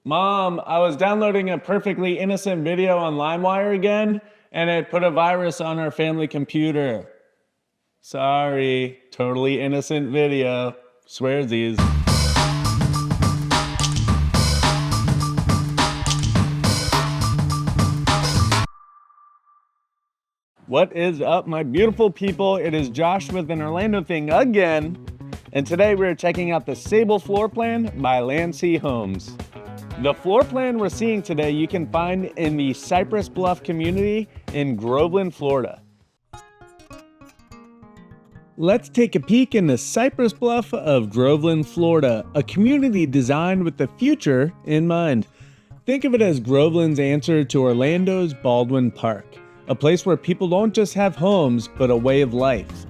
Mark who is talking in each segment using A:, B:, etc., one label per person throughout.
A: Mom, I was downloading a perfectly innocent video on LimeWire again, and it put a virus on our family computer. Sorry, totally innocent video. Swearsies. What is up, my beautiful people? It is Josh with an Orlando thing again, and today we're checking out the Sabal Floorplan by Landsea Homes. The floor plan we're seeing today you can find in the Cypress Bluff community in Groveland, Florida. Let's take a peek in the Cypress Bluff of Groveland, Florida, a community designed with the future in mind. Think of it as Groveland's answer to Orlando's Baldwin Park, a place where people don't just have homes, but a way of life.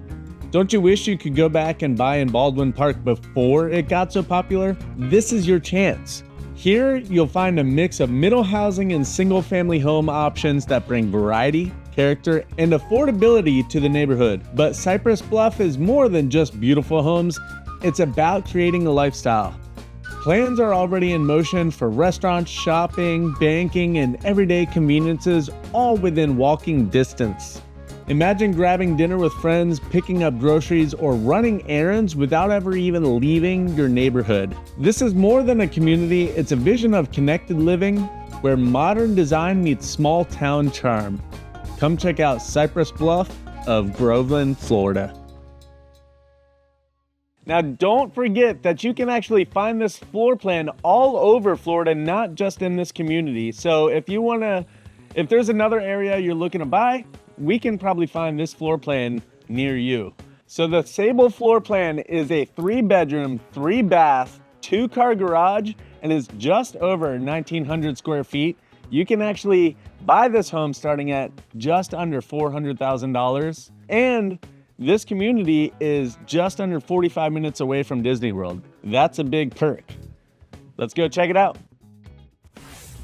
A: Don't you wish you could go back and buy in Baldwin Park before it got so popular? This is your chance. Here, you'll find a mix of middle housing and single-family home options that bring variety, character, and affordability to the neighborhood. But Cypress Bluff is more than just beautiful homes, it's about creating a lifestyle. Plans are already in motion for restaurants, shopping, banking, and everyday conveniences, all within walking distance. Imagine grabbing dinner with friends, picking up groceries, or running errands without ever even leaving your neighborhood. This is more than a community, it's a vision of connected living where modern design meets small town charm. Come check out Cypress Bluff of Groveland, Florida. Now don't forget that you can actually find this floor plan all over Florida, not just in this community. So if there's another area you're looking to buy, we can probably find this floor plan near you. So the Sabal floor plan is a 3-bedroom, 3-bath, 2-car garage, and is just over 1,900 square feet. You can actually buy this home starting at just under $400,000. And this community is just under 45 minutes away from Disney World. That's a big perk. Let's go check it out.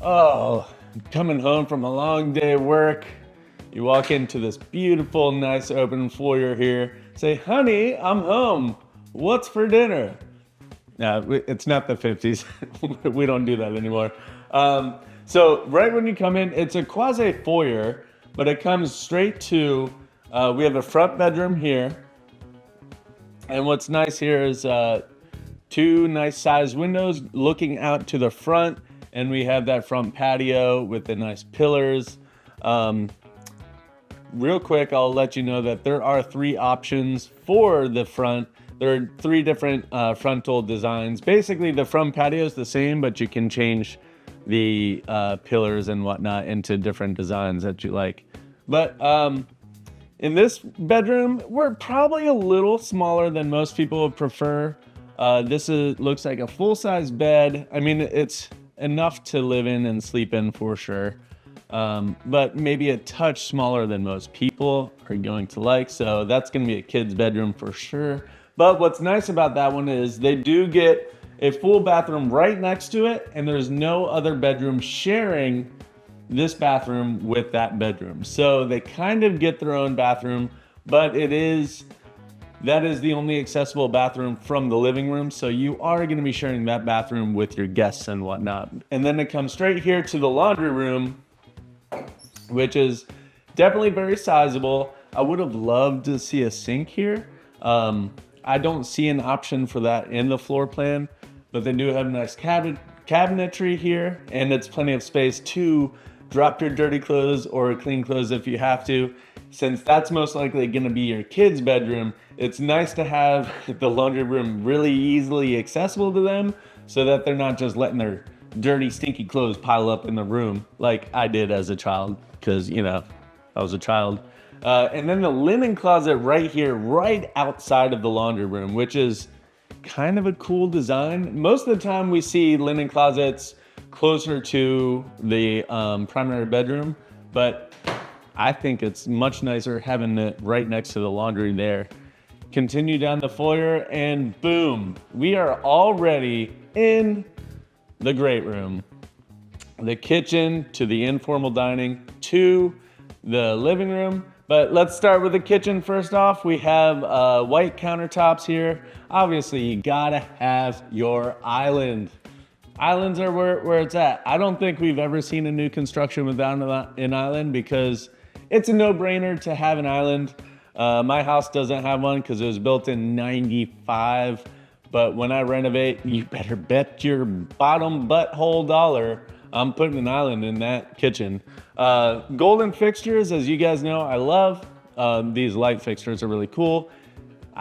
A: Oh, coming home from a long day of work. You walk into this beautiful, nice open foyer here. Say, honey, I'm home. What's for dinner? No, it's not the 50s. We don't do that anymore. So right when you come in, it's a quasi foyer, but it comes straight to, we have a front bedroom here. And what's nice here is 2 nice sized windows looking out to the front. And we have that front patio with the nice pillars. Real quick, I'll let you know that there are 3 options for the front. There are 3 different frontal designs. Basically, the front patio is the same, but you can change the pillars and whatnot into different designs that you like. But in this bedroom, we're probably a little smaller than most people would prefer. Looks like a full-size bed. I mean, it's enough to live in and sleep in for sure. But maybe a touch smaller than most people are going to like. So that's going to be a kid's bedroom for sure. But what's nice about that one is they do get a full bathroom right next to it. And there's no other bedroom sharing this bathroom with that bedroom. So they kind of get their own bathroom, but that is the only accessible bathroom from the living room. So you are going to be sharing that bathroom with your guests and whatnot. And then it comes straight here to the laundry room, which is definitely very sizable. I would have loved to see a sink here. I don't see an option for that in the floor plan, but they do have a nice cabinetry here, and it's plenty of space to drop your dirty clothes or clean clothes if you have to. Since that's most likely going to be your kid's bedroom, it's nice to have the laundry room really easily accessible to them so that they're not just letting their dirty, stinky clothes pile up in the room like I did as a child, because, I was a child. And then the linen closet right here, right outside of the laundry room, which is kind of a cool design. Most of the time we see linen closets closer to the primary bedroom, but I think it's much nicer having it right next to the laundry there. Continue down the foyer and boom, we are already in the great room. The kitchen to the informal dining to the living room. But let's start with the kitchen first off. We have white countertops here. Obviously, you gotta have your island. Islands are where it's at. I don't think we've ever seen a new construction without an island because it's a no-brainer to have an island. My house doesn't have one because it was built in 95. But when I renovate, you better bet your bottom butthole dollar I'm putting an island in that kitchen. Golden fixtures, as you guys know, I love. These light fixtures are really cool.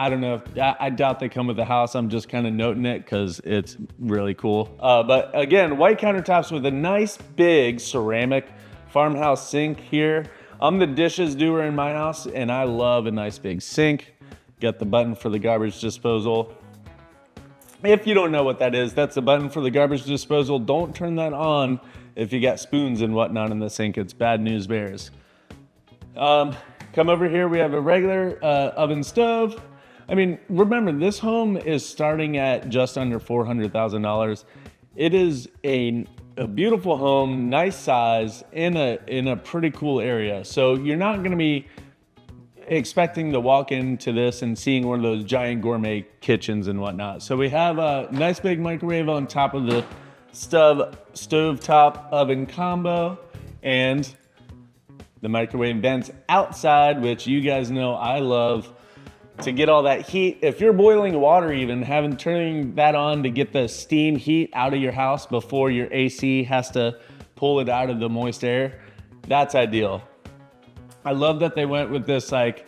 A: I don't know, I doubt they come with the house. I'm just kind of noting it because it's really cool. But again, white countertops with a nice big ceramic farmhouse sink here. I'm the dishes doer in my house and I love a nice big sink. Got the button for the garbage disposal. If you don't know what that is, that's the button for the garbage disposal. Don't turn that on if you got spoons and whatnot in the sink. It's bad news bears. Come over here, we have a regular oven stove. I mean, remember, this home is starting at just under $400,000. It is a beautiful home, nice size, in a pretty cool area. So you're not gonna be expecting to walk into this and seeing one of those giant gourmet kitchens and whatnot. So we have a nice big microwave on top of the stovetop oven combo, and the microwave vents outside, which you guys know I love to get all that heat. If you're boiling water even, turning that on to get the steam heat out of your house before your AC has to pull it out of the moist air, that's ideal. I love that they went with this like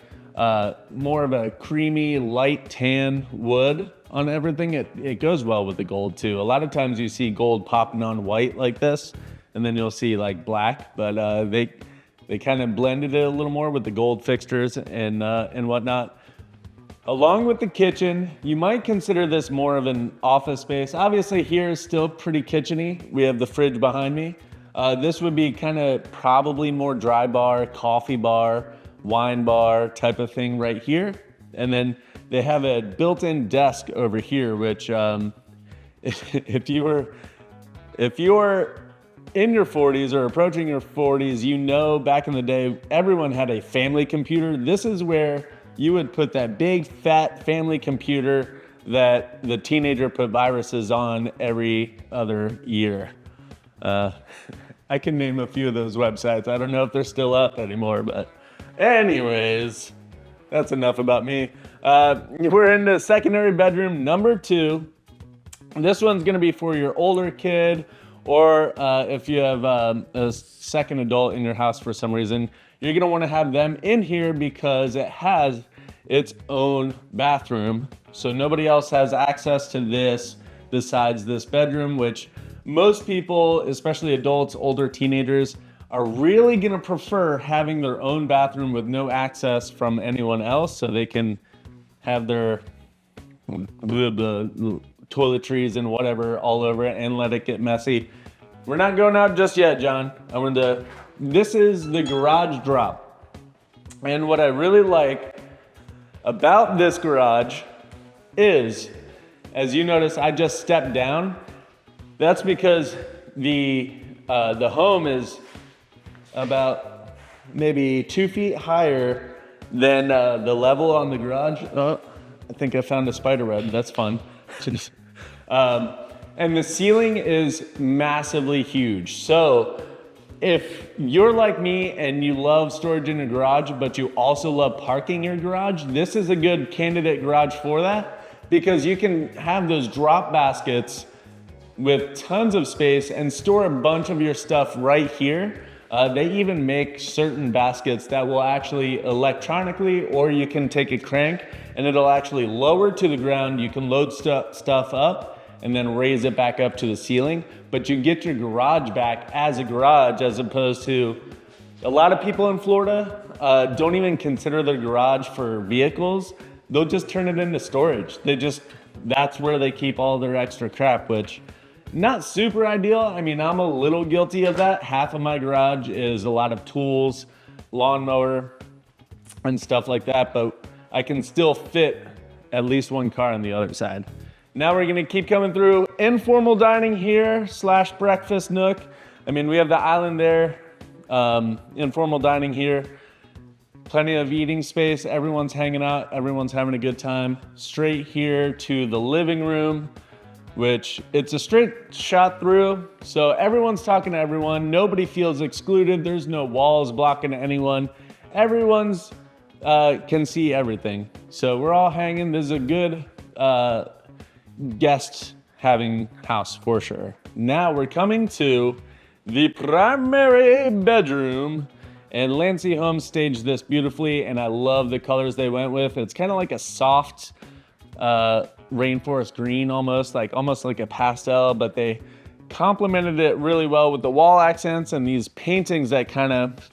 A: more of a creamy light tan wood on everything. It goes well with the gold too. A lot of times you see gold popping on white like this, and then you'll see like black, but they kind of blended it a little more with the gold fixtures and whatnot. Along with the kitchen, you might consider this more of an office space. Obviously here is still pretty kitcheny. We have the fridge behind me. This would be kind of probably more dry bar, coffee bar, wine bar type of thing right here. And then they have a built-in desk over here, which if you were in your 40s or approaching your 40s, you know back in the day, everyone had a family computer. This is where you would put that big fat family computer that the teenager put viruses on every other year. I can name a few of those websites. I don't know if they're still up anymore, but anyways, that's enough about me. We're in the secondary bedroom number 2. This one's gonna be for your older kid, or if you have a second adult in your house for some reason, you're gonna wanna have them in here because it has its own bathroom. So nobody else has access to this besides this bedroom, which most people, especially adults, older teenagers, are really gonna prefer having their own bathroom with no access from anyone else so they can have their toiletries and whatever all over it and let it get messy. We're not going out just yet, John. This is the garage drop. And what I really like about this garage is, as you notice, I just stepped down. That's because the home is about maybe 2 feet higher than the level on the garage. Oh, I think I found a spider web. That's fun. And the ceiling is massively huge. So if you're like me and you love storage in your garage, but you also love parking your garage, this is a good candidate garage for that, because you can have those drop baskets with tons of space and store a bunch of your stuff right here. They even make certain baskets that will actually electronically, or you can take a crank and it'll actually lower to the ground. You can load stuff up and then raise it back up to the ceiling, but you get your garage back as a garage, as opposed to a lot of people in Florida don't even consider their garage for vehicles. They'll just turn it into storage. That's where they keep all their extra crap, which not super ideal. I mean, I'm a little guilty of that. Half of my garage is a lot of tools, lawnmower, and stuff like that, but I can still fit at least one car on the other side. Now we're gonna keep coming through informal dining here / breakfast nook. I mean, we have the island there, informal dining here, plenty of eating space. Everyone's hanging out, everyone's having a good time. Straight here to the living room. which it's a straight shot through. So everyone's talking to everyone. Nobody feels excluded. There's no walls blocking anyone. Everyone's can see everything. So we're all hanging. This is a good guest having house for sure. Now we're coming to the primary bedroom, and Landsea Homes staged this beautifully, and I love the colors they went with. It's kind of like a soft rainforest green, almost like a pastel, but they complemented it really well with the wall accents and these paintings that kind of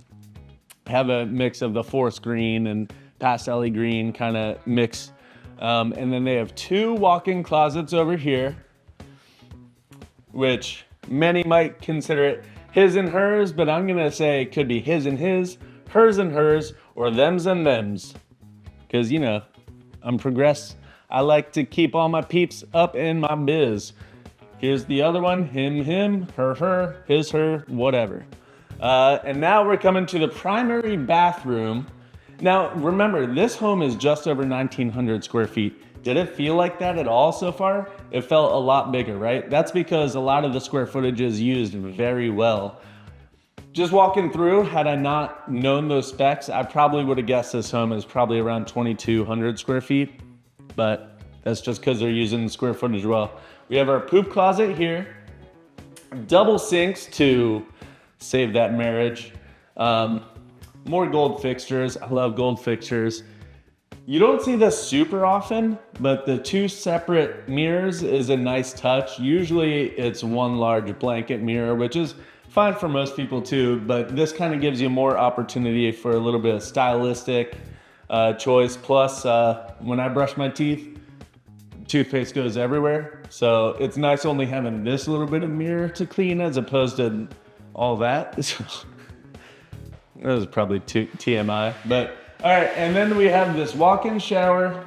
A: have a mix of the forest green and pastel-y green kind of mix. And then they have 2 walk-in closets over here, which many might consider it his and hers, but I'm gonna say it could be his and his, hers and hers, or thems and thems. Because, you know, I'm progress. I like to keep all my peeps up in my biz. Here's the other one, him, him, her, her, his, her, whatever. And now we're coming to the primary bathroom. Now, remember, this home is just over 1,900 square feet. Did it feel like that at all so far? It felt a lot bigger, right? That's because a lot of the square footage is used very well. Just walking through, had I not known those specs, I probably would have guessed this home is probably around 2,200 square feet, but that's just because they're using the square footage well. We have our poop closet here, double sinks to save that marriage. More gold fixtures. I love gold fixtures. You don't see this super often, but the 2 separate mirrors is a nice touch. Usually it's one large blanket mirror, which is fine for most people too, but this kind of gives you more opportunity for a little bit of stylistic choice. Plus, when I brush my teeth, toothpaste goes everywhere. So it's nice only having this little bit of mirror to clean as opposed to all that. That was probably too TMI, but all right. And then we have this walk-in shower,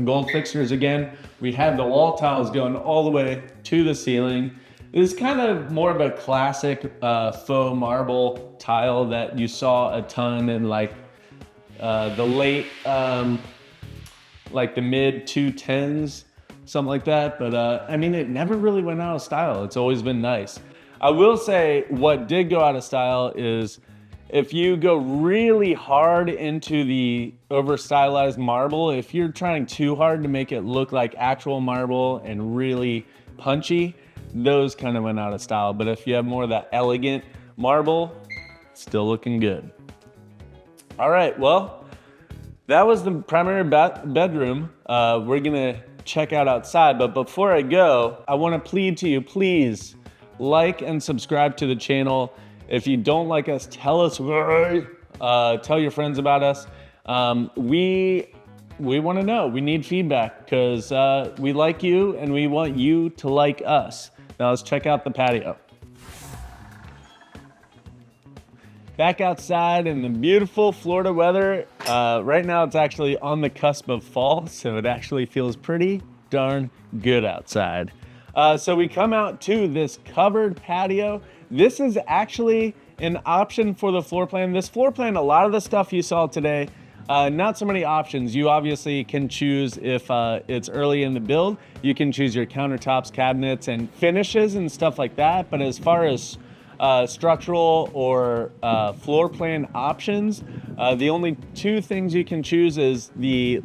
A: gold fixtures again. We have the wall tiles going all the way to the ceiling. This is kind of more of a classic faux marble tile that you saw a ton in like the late, like the mid 2010s, something like that. But I mean, it never really went out of style. It's always been nice. I will say what did go out of style is if you go really hard into the over stylized marble, if you're trying too hard to make it look like actual marble and really punchy, those kind of went out of style. But if you have more of that elegant marble, still looking good. All right, well, that was the primary bedroom. We're gonna check out outside, but before I go, I wanna plead to you, please, like and subscribe to the channel. If you don't like us, tell us why. Tell your friends about us. We want to know. We need feedback because we like you and we want you to like us. Now let's check out the patio. Back outside in the beautiful Florida weather. Right now it's actually on the cusp of fall, so it actually feels pretty darn good outside. So we come out to this covered patio. This is actually an option for the floor plan. This floor plan, a lot of the stuff you saw today, not so many options. You obviously can choose if it's early in the build, you can choose your countertops, cabinets, and finishes and stuff like that. But as far as structural or floor plan options, the only 2 things you can choose is the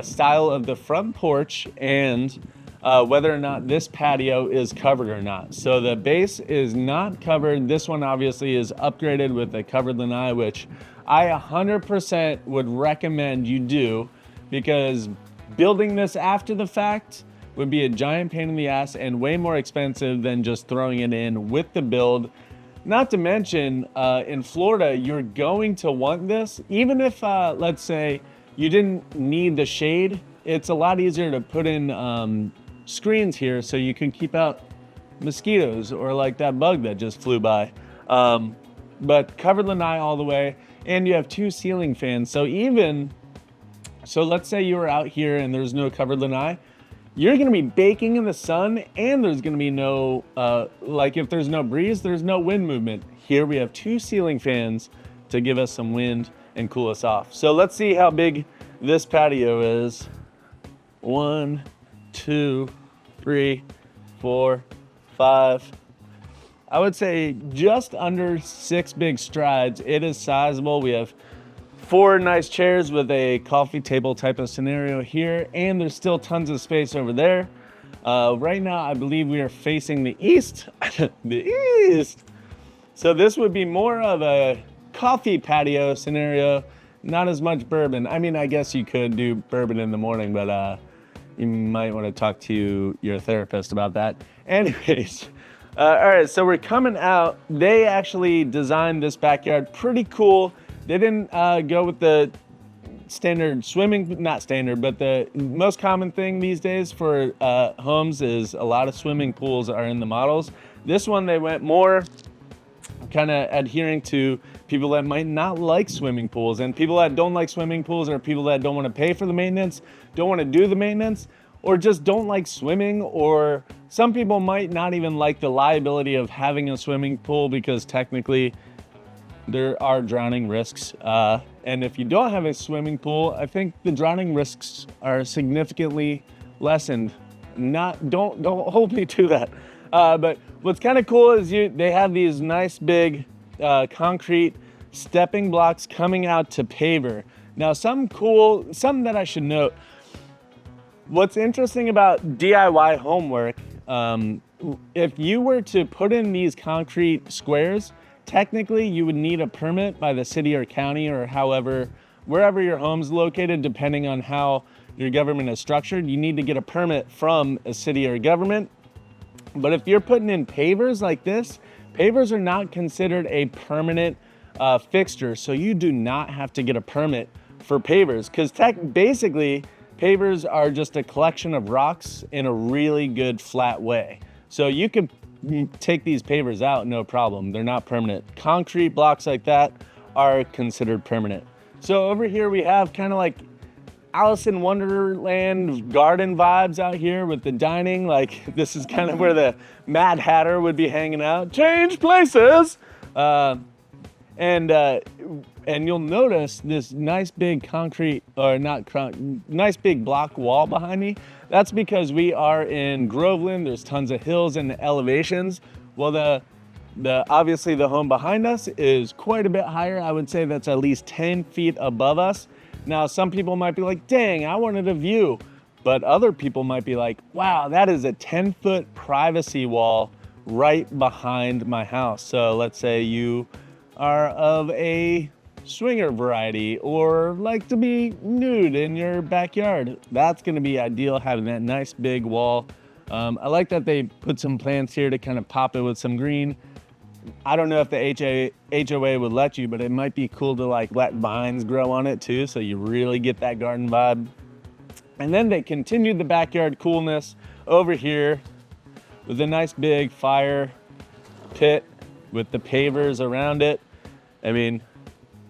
A: style of the front porch and whether or not this patio is covered or not. So the base is not covered. This one obviously is upgraded with a covered lanai, which I 100% would recommend you do, because building this after the fact would be a giant pain in the ass and way more expensive than just throwing it in with the build. Not to mention, in Florida, you're going to want this, even if, let's say, you didn't need the shade. It's a lot easier to put in screens here so you can keep out mosquitoes or like that bug that just flew by. But covered lanai all the way, and you have 2 ceiling fans. So let's say you were out here and there's no covered lanai, you're gonna be baking in the sun, and there's gonna be no, like if there's no breeze, there's no wind movement. Here we have 2 ceiling fans to give us some wind and cool us off. So let's see how big this patio is. 1, 2, 3, 4, 5. I would say just under 6 big strides. It is sizable. We have 4 nice chairs with a coffee table type of scenario here, and there's still tons of space over there. Right now, I believe we are facing the east. The east. So this would be more of a coffee patio scenario, not as much bourbon. I mean, I guess you could do bourbon in the morning, but you might want to talk to your therapist about that. Anyways, all right, so we're coming out. They actually designed this backyard pretty cool. They didn't go with the standard swimming, not standard, but the most common thing these days for homes is a lot of swimming pools are in the models. This one, they went more kind of adhering to people that might not like swimming pools, and people that don't like swimming pools are people that don't want to pay for the maintenance, don't want to do the maintenance, or just don't like swimming, or some people might not even like the liability of having a swimming pool because technically there are drowning risks. And if you don't have a swimming pool, I think the drowning risks are significantly lessened. Don't hold me to that. But what's kind of cool is they have these nice big concrete stepping blocks coming out to paver. Now, something that I should note, what's interesting about DIY homework, if you were to put in these concrete squares, technically you would need a permit by the city or county or wherever your home's located, depending on how your government is structured. You need to get a permit from a city or government. But if you're putting in pavers like this, pavers are not considered a permanent fixture, so you do not have to get a permit for pavers, because basically pavers are just a collection of rocks in a really good flat way. So you can take these pavers out, no problem. They're not permanent. Concrete blocks like that are considered permanent. So over here we have kind of like Alice in Wonderland garden vibes out here with the dining. Like, this is kind of where the Mad Hatter would be hanging out. Change places! And you'll notice this nice big nice big block wall behind me. That's because we are in Groveland. There's tons of hills and elevations. Well, obviously the home behind us is quite a bit higher. I would say that's at least 10 feet above us. Now, some people might be like, dang, I wanted a view. But other people might be like, wow, that is a 10-foot privacy wall right behind my house. So let's say you are of a swinger variety or like to be nude in your backyard. That's gonna be ideal, having that nice big wall. I like that they put some plants here to kind of pop it with some green. I don't know if the HOA would let you, but it might be cool to like let vines grow on it too, so you really get that garden vibe. And then they continued the backyard coolness over here with a nice big fire pit with the pavers around it. I mean,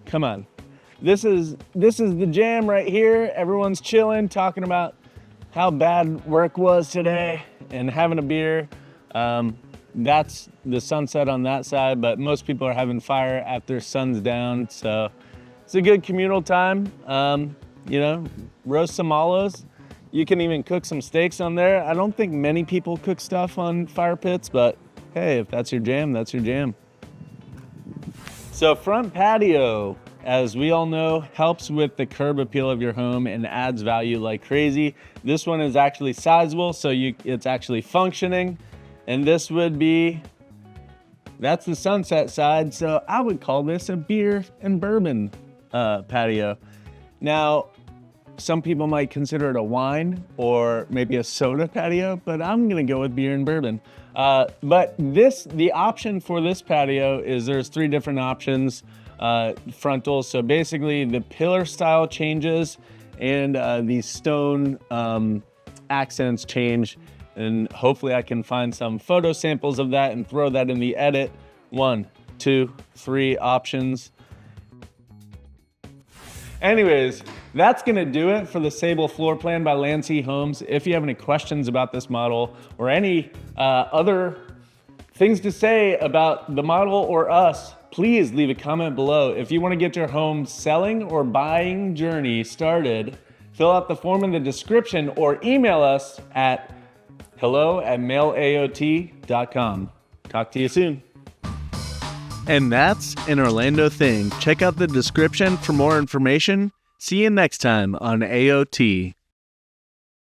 A: come on. This is the jam right here. Everyone's chilling, talking about how bad work was today and having a beer. That's the sunset on that side, but most people are having fire after sun's down. So it's a good communal time. Roast some olives. You can even cook some steaks on there. I don't think many people cook stuff on fire pits, but hey, if that's your jam, that's your jam. So front patio, as we all know, helps with the curb appeal of your home and adds value like crazy. This one is actually sizable, so it's actually functioning. And this would be, that's the sunset side. So I would call this a beer and bourbon patio. Now, some people might consider it a wine or maybe a soda patio, but I'm gonna go with beer and bourbon. But the option for this patio is there's 3 different options, frontals. So basically the pillar style changes and the stone accents change. And hopefully I can find some photo samples of that and throw that in the edit. 1, 2, 3 options. Anyways, that's gonna do it for the Sabal Floorplan by Landsea Homes. If you have any questions about this model or any other things to say about the model or us, please leave a comment below. If you wanna get your home selling or buying journey started, fill out the form in the description or email us at hello@mailaot.com. Talk to you soon. And that's an Orlando thing. Check out the description for more information. See you next time on AOT.